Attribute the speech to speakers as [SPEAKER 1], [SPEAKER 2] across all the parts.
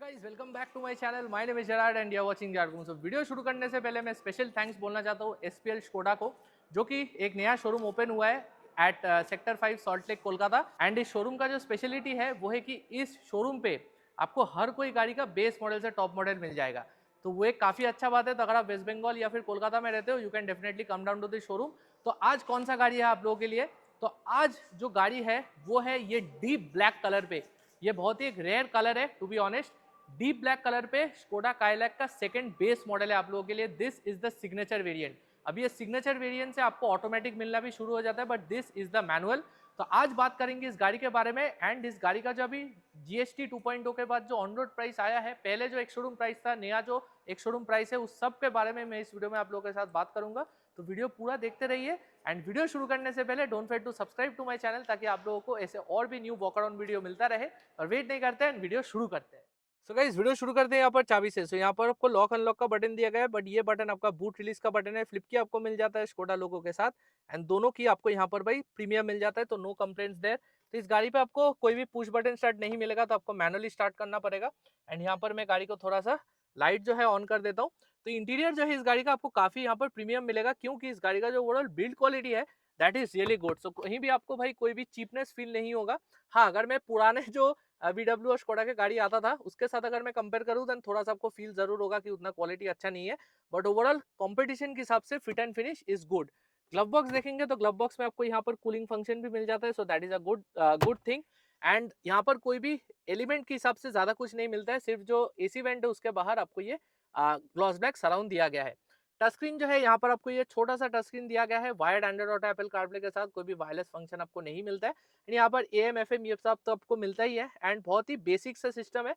[SPEAKER 1] Guys welcome back to my channel. My name is Jared and you are watching Jargoon. So video शुरू करने से पहले मैं special thanks बोलना चाहता हूँ एसपीएल स्कोडा को, जो कि एक नया शोरूम ओपन हुआ है at sector 5 Salt Lake Kolkata. And इस शोरूम का जो स्पेशलिटी है वो है कि इस शोरूम पे आपको हर कोई गाड़ी का बेस मॉडल से टॉप मॉडल मिल जाएगा। तो वो एक काफ़ी अच्छा बात है। तो अगर आप वेस्ट बंगाल या फिर कोलकाता में रहते हो, you can definitely come down to this showroom. तो आज कौन सा गाड़ी है आप लोगों के लिए? तो आज जो गाड़ी है वो है ये डीप ब्लैक कलर पे। ये बहुत ही एक रेयर कलर है to be honest. Deep black colour पे स्कोडा काइलैक का सेकंड बेस मॉडल है आप लोगों के लिए। This is the signature variant. अभी ये सिग्नेचर वेरिएंट से आपको ऑटोमेटिक मिलना भी शुरू हो जाता है, but this is the manual. तो आज बात करेंगे इस गाड़ी के बारे में। एंड इस गाड़ी का जो अभी जीएसटी 2.0 के बाद जो ऑन रोड प्राइस आया है, पहले जो एक शोरूम प्राइस था, नया जो एक शोरूम प्राइस है, उस सब के बारे में मैं इस वीडियो में आप लोगों के साथ बात करूंगा। तो वीडियो पूरा देखते रहिए। एंड वीडियो शुरू करने से पहले don't forget to subscribe to my channel, ताकि आप लोगों को ऐसे और भी न्यू वॉक अराउंड वीडियो मिलता रहे। और वेट नहीं करते हैं, वीडियो शुरू करते हैं। सो गाइस वीडियो शुरू करते हैं यहाँ पर चाबी से। सो यहाँ पर आपको लॉक अनलॉक का बटन दिया गया है, बट ये बटन आपका बूट रिलीज का बटन है। फ्लिप की आपको मिल जाता है स्कोडा लोगो के साथ। एंड दोनों की आपको यहाँ पर भाई प्रीमियम मिल जाता है, तो नो कंप्लेंट्स देयर। तो इस गाड़ी पे आपको कोई भी पुश बटन स्टार्ट नहीं मिलेगा, तो आपको मैनुअली स्टार्ट करना पड़ेगा। एंड यहाँ पर मैं गाड़ी को थोड़ा सा लाइट जो है ऑन कर देता हूँ। तो इंटीरियर जो है इस गाड़ी का आपको काफी यहाँ पर प्रीमियम मिलेगा, क्योंकि इस गाड़ी का जो ओवरऑल बिल्ड क्वालिटी है दैट इज रियली गुड। सो कहीं भी आपको भाई कोई भी चीपनेस फील नहीं होगा। हाँ, अगर मैं पुराने जो VW और स्कोडा के गाड़ी आता था उसके साथ अगर मैं कंपेयर करूँ, देन थोड़ा सा आपको फील जरूर होगा कि उतना क्वालिटी अच्छा नहीं है। बट ओवरऑल कंपटीशन के हिसाब से fit and finish is good. Glove box देखेंगे तो ग्लव बॉक्स में आपको यहाँ पर कूलिंग फंक्शन भी मिल जाता है, so that is a good thing. And यहाँ पर कोई भी एलिमेंट के हिसाब से ज्यादा कुछ नहीं मिलता है। सिर्फ जो एसी वेंट है उसके बाहर आपको ये ग्लॉस ब्लैक सराउंड दिया गया है। टच स्क्रीन जो है यहाँ पर आपको ये छोटा सा टच स्क्रीन दिया गया है वायर्ड एंड्रॉइड और एप्पल कारप्ले के साथ। कोई भी वायरलेस फंक्शन आपको नहीं मिलता है। यहाँ पर AM FM ये सब तो आपको मिलता ही है। एंड बहुत ही बेसिक सा सिस्टम है।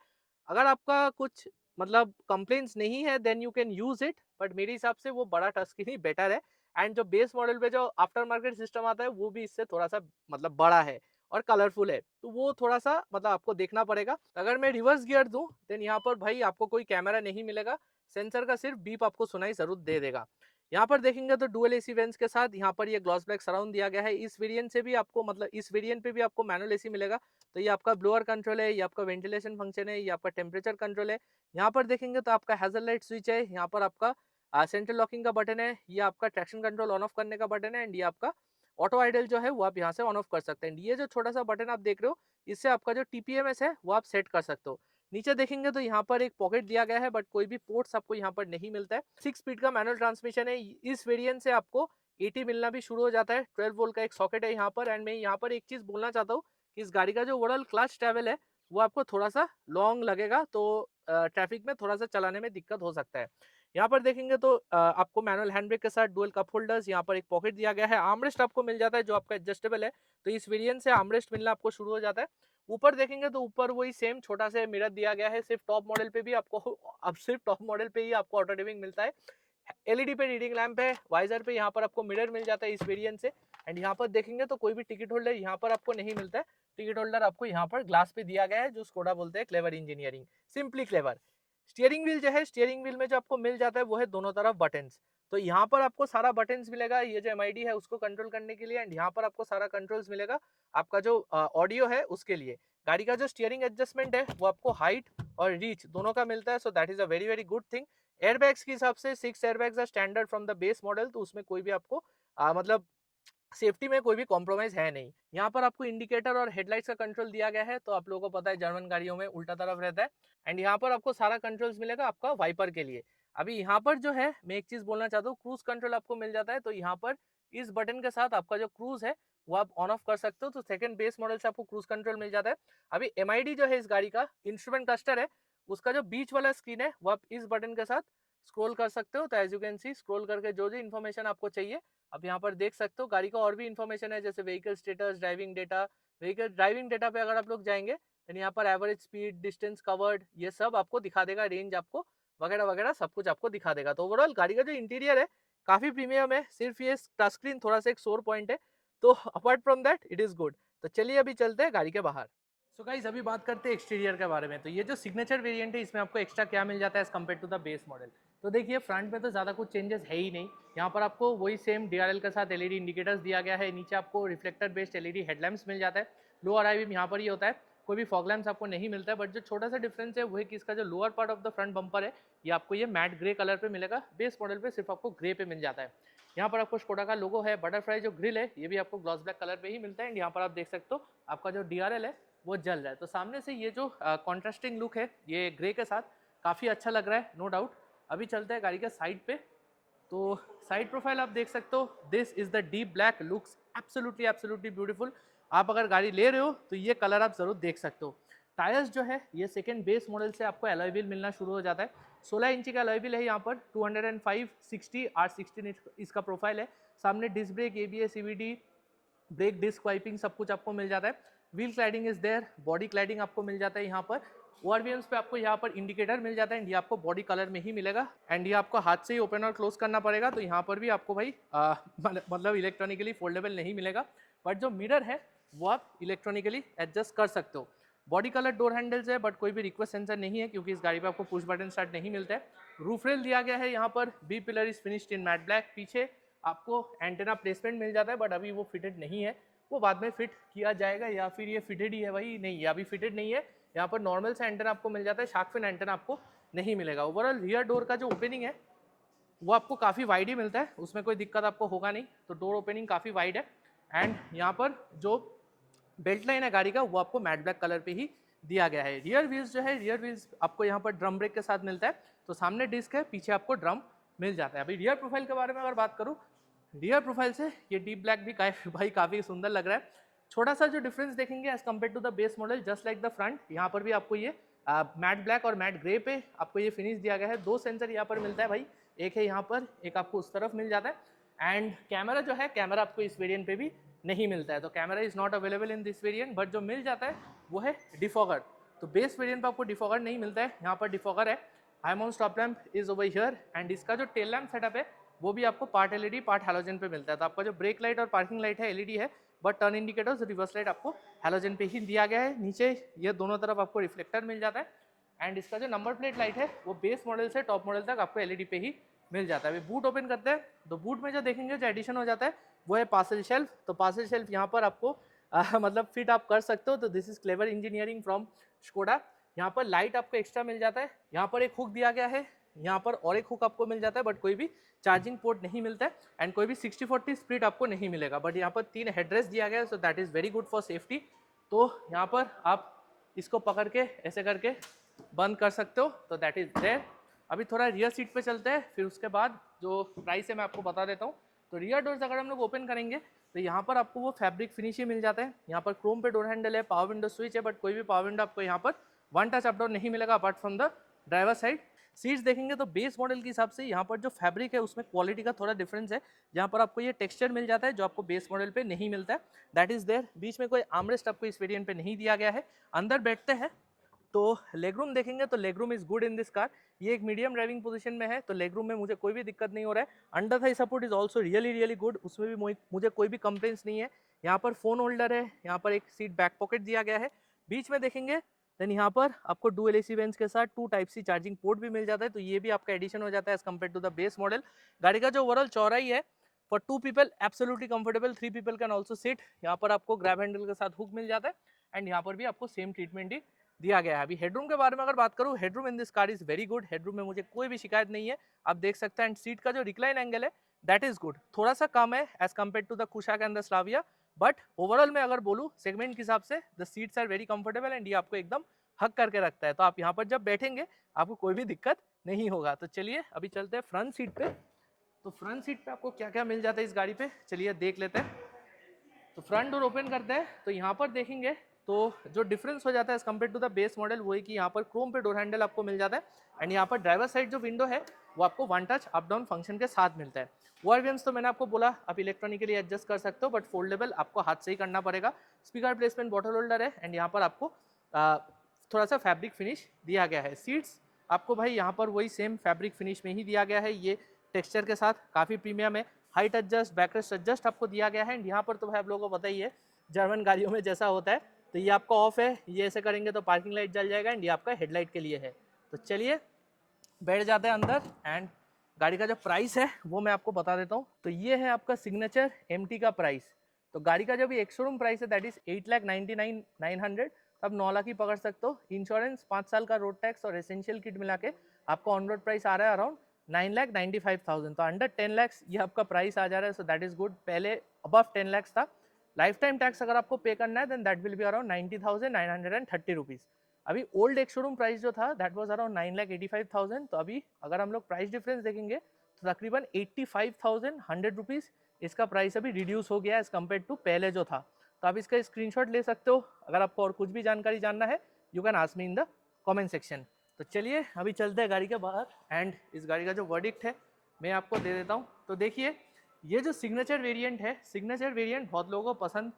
[SPEAKER 1] अगर आपका कुछ मतलब कंप्लेंट्स नहीं है then you can use it, but मेरे हिसाब से वो बड़ा टच स्क्रीन ही बेटर है। एंड जो बेस मॉडल पे जो आफ्टर मार्केट सिस्टम आता है वो भी इससे थोड़ा सा मतलब बड़ा है और कलरफुल है, तो वो थोड़ा सा मतलब आपको देखना पड़ेगा। अगर मैं रिवर्स गियर दूं देन यहाँ पर भाई आपको कोई कैमरा नहीं मिलेगा। सेंसर का सिर्फ बीप आपको सुनाई जरूर दे देगा। यहाँ पर देखेंगे तो डुअल एसी वेंट्स के साथ यहाँ पर ये ग्लॉस ब्लैक सराउंड दिया गया है। इस वेरिएंट से भी आपको मतलब इस वेरिएंट पे भी आपको मैनुअल एसी मिलेगा। तो ये आपका ब्लोअर कंट्रोल है, ये आपका वेंटिलेशन फंक्शन है, ये आपका टेम्परेचर कंट्रोल है। यहाँ पर देखेंगे तो आपका हैजल लाइट स्विच है, यहाँ पर आपका सेंट्रल लॉकिंग का बटन है, ये आपका ट्रैक्शन कंट्रोल ऑन ऑफ करने का बटन है। एंड ये आपका ऑटो आइडल जो है वो आप यहाँ से ऑन ऑफ कर सकते हैं। ये जो छोटा सा बटन आप देख रहे हो, इससे आपका जो TPMS है वो आप सेट कर सकते हो। नीचे देखेंगे तो यहाँ पर एक पॉकेट दिया गया है, बट कोई भी पोर्ट्स आपको यहाँ पर नहीं मिलता है। 6 स्पीड का मैनुअल ट्रांसमिशन है। इस वेरिएंट से आपको 80 मिलना भी शुरू हो जाता है। 12 वोल्ट का एक सॉकेट है यहाँ पर। एंड मैं यहाँ पर एक चीज बोलना चाहता हूँ कि इस गाड़ी का जो ओवरऑल क्लच ट्रैवल है वो आपको थोड़ा सा लॉन्ग लगेगा, तो ट्रैफिक में थोड़ा सा चलाने में दिक्कत हो सकता है। यहाँ पर देखेंगे तो आपको मैनुअल हैंड ब्रेक के साथ डुअल कप होल्डर्स, यहाँ पर एक पॉकेट दिया गया है। आर्मरेस्ट आपको मिल जाता है जो आपका एडजस्टेबल है, तो इस वेरिएंट से आर्मरेस्ट मिलना आपको शुरू हो जाता है। ऊपर देखेंगे तो ऊपर वही सेम छोटा सा मिरर दिया गया है। सिर्फ टॉप मॉडल पे भी आपको अब सिर्फ टॉप मॉडल पे ही आपको ऑटो डिमिंग मिलता है। LED पे रीडिंग लैंप है। वाइजर पे यहाँ पर आपको मिरर मिल जाता है इस वेरिएंट से। एंड यहाँ पर देखेंगे तो कोई भी टिकट होल्डर यहाँ पर आपको नहीं मिलता है। टिकट होल्डर आपको यहाँ पर ग्लास पे दिया गया है, जो स्कोडा बोलते हैं clever engineering, simply clever. Steering wheel जो है, स्टीयरिंग व्हील में जो आपको मिल जाता है वो है दोनों तरफ बटन्स। तो यहाँ पर आपको सारा बटन्स मिलेगा, ये जो MID है उसको कंट्रोल करने के लिए। एंड यहाँ पर आपको सारा कंट्रोल्स मिलेगा आपका जो ऑडियो है उसके लिए। गाड़ी का जो स्टीयरिंग एडजस्टमेंट है वो आपको हाइट और रीच दोनों का मिलता है, so that is a very very good thing. Airbags के हिसाब से 6 airbags are standard from the base model, तो उसमें कोई भी आपको मतलब सेफ्टी में कोई भी कॉम्प्रोमाइज है नहीं। यहाँ पर आपको इंडिकेटर और हेडलाइट्स का कंट्रोल दिया गया है, तो आप लोगों को पता है जर्मन गाड़ियों में उल्टा तरफ रहता है। एंड यहाँ पर आपको सारा कंट्रोल्स मिलेगा आपका वाइपर के लिए। अभी यहाँ पर जो है मैं एक चीज बोलना चाहता हूँ, क्रूज कंट्रोल आपको मिल जाता है। तो यहाँ पर इस बटन के साथ आपका जो क्रूज है वो आप ऑन ऑफ कर सकते हो। तो सेकंड बेस मॉडल से आपको क्रूज कंट्रोल मिल जाता है। अभी MID जो है इस गाड़ी का इंस्ट्रूमेंट क्लस्टर है, उसका जो बीच वाला स्क्रीन है वो आप इस बटन के साथ स्क्रॉल कर सकते हो। तो as you can see scroll करके जो जो इन्फॉर्मेशन आपको चाहिए आप यहाँ पर देख सकते हो। गाड़ी का और भी इन्फॉर्मेशन है, जैसे vehicle status, driving data. Vehicle driving data पे अगर आप लोग जाएंगे तो यहाँ पर एवरेज स्पीड, डिस्टेंस कवर्ड, ये सब आपको दिखा देगा, रेंज आपको वगैरह वगैरह सब कुछ आपको दिखा देगा। तो ओवरऑल गाड़ी का जो इंटीरियर है काफी प्रीमियम है। सिर्फ ये टच स्क्रीन थोड़ा सा एक सोर पॉइंट है, तो apart from that it is good. तो चलिए अभी चलते हैं गाड़ी के बाहर। सो गाइस अभी बात करते हैं एक्सटीरियर के बारे में। तो ये जो सिग्नेचर वेरिएंट है इसमें आपको एक्स्ट्रा क्या मिल जाता है as compared to the base model. तो देखिए फ्रंट में तो ज़्यादा कुछ चेंजेस है ही नहीं। यहाँ पर आपको वही सेम DRL के साथ LED इंडिकेटर्स दिया गया है। नीचे आपको रिफ्लेक्टर बेस्ड LED हेडलैम्प्स मिल जाता है। लो अराइव यहाँ पर ही होता है। कोई भी फॉग लैम्प्स आपको नहीं मिलता है, बट जो छोटा सा डिफरेंस है वो है कि इसका जो lower part of the front bumper है ये आपको ये मैट ग्रे कलर पे मिलेगा, बेस मॉडल पे सिर्फ आपको ग्रे पे मिल जाता है। यहाँ पर आपको स्कोडा का लोगो है, बटरफ्लाई जो ग्रिल है ये भी आपको ग्लॉस ब्लैक कलर पे ही मिलता है। एंड यहाँ पर आप देख सकते हो आपका जो DRL है वो जल रहा है। तो सामने से ये जो कॉन्ट्रास्टिंग लुक है ये ग्रे के साथ काफ़ी अच्छा लग रहा है, नो डाउट। अभी चलते हैं गाड़ी के साइड पे। तो साइड प्रोफाइल आप देख सकते हो, this is the deep black, looks absolutely absolutely beautiful. आप अगर गाड़ी ले रहे हो तो ये कलर आप जरूर देख सकते हो। टायर्स जो है ये सेकेंड बेस मॉडल से आपको एलॉय व्हील मिलना शुरू हो जाता है। 16 इंची का एलॉय व्हील है यहाँ पर, 205 60 R16 इसका प्रोफाइल है। सामने disc brake, ABS, CVT, brake disc wiping सब कुछ आपको मिल जाता है। Wheel cladding is there, body cladding आपको मिल जाता है यहाँ पर। ORVMs पे आपको यहाँ पर इंडिकेटर मिल जाता है एंड ये आपको बॉडी कलर में ही मिलेगा। एंड ये आपको हाथ से ही ओपन और क्लोज करना पड़ेगा, तो यहाँ पर भी आपको भाई मतलब इलेक्ट्रॉनिकली फोल्डेबल नहीं मिलेगा, बट जो मिरर है वो आप इलेक्ट्रॉनिकली एडजस्ट कर सकते हो। बॉडी कलर डोर हैंडल्स है, बट कोई भी रिक्वेस्ट सेंसर नहीं है क्योंकि इस गाड़ी पे आपको पुश बटन स्टार्ट नहीं मिलता है। रूफ रेल दिया गया है यहाँ पर, B pillar is finished in matte black. पीछे आपको एंटेना प्लेसमेंट मिल जाता है, बट अभी वो फिटेड नहीं है, वो बाद में फिट किया जाएगा, या फिर ये फिटेड ही है भाई? नहीं, ये अभी फिटेड नहीं है। यहाँ पर नॉर्मल सा एंटेना आपको मिल जाता है, शार्क फिन एंटेना आपको नहीं मिलेगा। ओवरऑल रियर डोर का जो ओपनिंग है वो आपको काफ़ी वाइड ही मिलता है, उसमें कोई दिक्कत आपको होगा नहीं। तो डोर ओपनिंग काफ़ी वाइड है। एंड यहाँ पर जो बेल्ट लाइन है गाड़ी का वो आपको मैट ब्लैक कलर पे ही दिया गया है। रियर व्हील्स जो है, रियर व्हील्स आपको यहाँ पर ड्रम ब्रेक के साथ मिलता है। तो सामने डिस्क है, पीछे आपको ड्रम मिल जाता है। अभी रियर प्रोफाइल के बारे में अगर बात करूँ, रियर प्रोफाइल से ये डीप ब्लैक भी भाई काफ़ी सुंदर लग रहा है। छोटा सा जो डिफरेंस देखेंगे as compared to the base model, just like the front, यहाँ पर भी आपको ये मैट ब्लैक और मैट ग्रे पे आपको ये फिनिश दिया गया है। 2 सेंसर यहाँ पर मिलता है भाई, एक है यहाँ पर, एक आपको उस तरफ मिल जाता है। एंड कैमरा जो है, कैमरा आपको इस वेरिएंट पे भी नहीं मिलता है, तो camera is not available in this variant. But जो मिल जाता है वो है डिफॉगर। तो बेस वेरिएंट पे आपको डिफॉगर नहीं मिलता है, यहाँ पर डिफॉगर है। High mount stop lamp is over here. And इसका जो टेल लैम्प सेटअप है वो भी आपको पार्ट LED पार्ट हैलोजन पे मिलता है। तो आपका जो ब्रेक लाइट और पार्किंग लाइट है LED है, but turn indicators, reverse light आपको हैलोजन पे ही दिया गया है। नीचे ये दोनों तरफ आपको रिफ्लेक्टर मिल जाता है। एंड इसका जो नंबर प्लेट लाइट है वो बेस मॉडल से टॉप मॉडल तक आपको LED पे ही मिल जाता है। अभी बूट ओपन करते हैं, तो बूट में जो देखेंगे जो एडिशन हो जाता है वो है पार्सल शेल्फ। तो पार्सल शेल्फ यहाँ पर आपको मतलब फिट आप कर सकते हो। तो this is clever engineering from Skoda. यहाँ पर लाइट आपको एक्स्ट्रा मिल जाता है, यहाँ पर एक हुक दिया गया है, यहाँ पर और एक हुक आपको मिल जाता है, बट कोई भी चार्जिंग पोर्ट नहीं मिलता है। एंड कोई भी 60/40 स्प्लिट आपको नहीं मिलेगा, बट यहाँ पर 3 हेडरेस्ट दिया गया है, so that is very good for safety. तो यहाँ पर आप इसको पकड़ के ऐसे करके बंद कर सकते हो, तो दैट इज देयर। अभी थोड़ा रियर सीट पे चलते हैं, फिर उसके बाद जो प्राइस है मैं आपको बता देता हूँ। तो रियर डोर्स अगर हम लोग ओपन करेंगे तो यहाँ पर आपको वो फैब्रिक फिनिश ही मिल जाता है। यहाँ पर क्रोम पे डोर हैंडल है, पावर विंडो स्विच है, बट कोई भी पावर विंडो आपको यहाँ पर वन टच अप डाउन नहीं मिलेगा apart from the driver side. Seats देखेंगे तो बेस मॉडल के हिसाब से यहाँ पर जो फैब्रिक है उसमें क्वालिटी का थोड़ा डिफरेंस है। यहाँ पर आपको ये टेक्सचर मिल जाता है जो आपको बेस मॉडल पे नहीं मिलता है, दैट इज देयर। बीच में कोई आर्मरेस्ट आपको इस वेरिएंट पे नहीं दिया गया है। अंदर बैठते हैं तो लेगरूम देखेंगे तो legroom is good in this car. ये एक मीडियम ड्राइविंग पोजीशन में है, तो लेगरूम में मुझे कोई भी दिक्कत नहीं हो रहा है। Under Thai support is also really good, उसमें भी मुझे कोई भी कंप्लेंट्स नहीं है। यहाँ पर फोन होल्डर है, यहाँ पर एक सीट बैक पॉकेट दिया गया है। बीच में देखेंगे देन यहाँ पर आपको डुअल AC वेंट्स के साथ 2 Type-C चार्जिंग पोर्ट भी मिल जाता है, तो ये भी आपका एडिशन हो जाता है as compared to the base model. गाड़ी का जो ओवरऑल चौड़ाई है for 2 people absolutely comfortable, 3 people can also sit. यहाँ पर आपको ग्रैब हैंडल के साथ हुक मिल जाता है एंड यहाँ पर भी आपको सेम ट्रीटमेंट ही दिया गया है। अभी हेडरूम के बारे में अगर बात करूँ, headroom in this car is very good. Headroom में मुझे कोई भी शिकायत नहीं है, आप देख सकते हैं। एंड सीट का जो रिक्लाइन एंगल है दैट इज गुड, थोड़ा सा कम है as compared to the Kushaq and the Slavia, but overall में अगर बोलूँ सेगमेंट के हिसाब से the seats are very comfortable and ये आपको एकदम हक करके रखता है। तो आप यहाँ पर जब बैठेंगे आपको कोई भी दिक्कत नहीं होगा। तो चलिए अभी चलते हैं फ्रंट सीट पे। तो फ्रंट सीट पे आपको क्या क्या मिल जाता है इस गाड़ी पे, चलिए देख लेते हैं। तो फ्रंट डोर ओपन करते हैं तो यहाँ पर देखेंगे तो जो डिफरेंस हो जाता है as compared to the base model वो है कि यहाँ पर क्रोम पे डोर हैंडल आपको मिल जाता है एंड यहाँ पर ड्राइवर साइड जो विंडो है वो आपको one touch up down function के साथ मिलता है। ORVMs तो मैंने आपको बोला आप इलेक्ट्रॉनिकली एडजस्ट कर सकते हो, बट फोल्डेबल आपको हाथ से ही करना पड़ेगा। स्पीकर प्लेसमेंट बॉटल होल्डर है एंड यहाँ पर आपको थोड़ा सा फैब्रिक फिनिश दिया गया है। सीट्स आपको भाई यहाँ पर वही सेम फैब्रिक फिनिश में ही दिया गया है, ये टेक्सचर के साथ काफ़ी प्रीमियम है। हाइट एडजस्ट, बैकरेस्ट एडजस्ट आपको दिया गया है एंड यहाँ पर तो भाई आप लोगों को पता ही है जर्मन गाड़ियों में जैसा होता है, तो ये आपका ऑफ है, ये ऐसे करेंगे तो पार्किंग लाइट जल जाएगा एंड ये आपका हेडलाइट के लिए है। तो चलिए बैठ जाते हैं अंदर एंड गाड़ी का जो प्राइस है वो मैं आपको बता देता हूँ। तो ये है आपका सिग्नेचर MT का प्राइस। तो गाड़ी का जो भी एक्स शोरूम प्राइस है दैट इज 8,99,900, तो आप 9 लाख ही पकड़ सकते हो। इंश्योरेंस, 5 साल का रोड टैक्स और एसेंशियल किट मिला के आपका ऑन रोड प्राइस आ रहा है अराउंड 9,95,000। तो अंडर 10 लैक्स ये आपका प्राइस आ जा रहा है, सो दैट इज गुड। पहले अबव 10 लैक्स था। लाइफ टाइम टैक्स अगर आपको पे करना है then that will be around 90,930 rupees. अभी ओल्ड एक शोरूम प्राइस जो था दैट वाज अराउंड 9,85,000। तो अभी अगर हम लोग प्राइस डिफरेंस देखेंगे तो तकरीबन 85,100 रुपीज़ इसका प्राइस अभी रिड्यूस हो गया एज कम्पेयर टू पहले जो था। तो आप इसका स्क्रीनशॉट ले सकते हो। अगर आपको और कुछ भी जानकारी जानना है you can ask me in the comment section. तो चलिए अभी चलते हैं गाड़ी के बाहर एंड इस गाड़ी का जो वर्डिक्ट है मैं आपको दे देता हूँ। तो देखिए ये जो सिग्नेचर वेरिएंट है, सिग्नेचर वेरिएंट बहुत लोगों को पसंद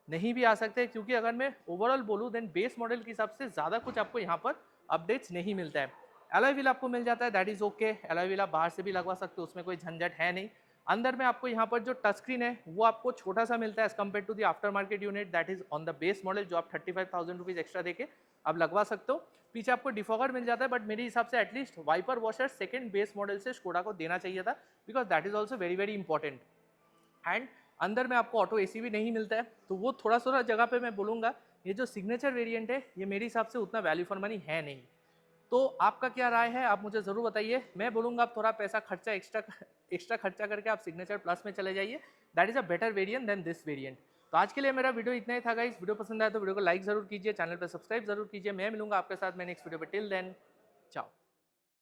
[SPEAKER 1] नहीं भी आ सकते, क्योंकि अगर मैं ओवरऑल बोलूँ देन बेस मॉडल के हिसाब से ज़्यादा कुछ आपको यहाँ पर अपडेट्स नहीं मिलता है। एलॉय व्हील आपको मिल जाता है, that is okay. Alloy wheel आप बाहर से भी लगवा सकते हो, उसमें कोई झंझट है नहीं। अंदर में आपको यहाँ पर जो टच स्क्रीन है वो आपको छोटा सा मिलता है as compared to the after market unit that is on the base model, जो आप 35,000 रुपीज़ एक्स्ट्रा देके आप लगवा सकते हो। पीछे आपको डिफॉगर मिल जाता है, बट मेरे हिसाब से at least wiper washer second base model से स्कोडा को देना चाहिए था, because that is also very very important. And अंदर में आपको ऑटो एसी भी नहीं मिलता है, तो वो थोड़ा थोड़ा जगह पे मैं बोलूँगा ये जो सिग्नेचर वेरिएंट है ये मेरे हिसाब से उतना वैल्यू फॉर मनी है नहीं। तो आपका क्या राय है आप मुझे ज़रूर बताइए। मैं बोलूँगा आप थोड़ा पैसा खर्चा एक्स्ट्रा खर्चा करके आप सिग्नेचर प्लस में चले जाइए, that is a better variant than this variant. तो आज के लिए मेरा वीडियो इतना ही था गाइस। वीडियो पसंद आया तो वीडियो को लाइक ज़रूर कीजिए, चैनल पर सब्सक्राइब जरूर कीजिए। मैं मिलूंगा आपके साथ मैं नेक्स्ट वीडियो पर। टिल देन, चाओ।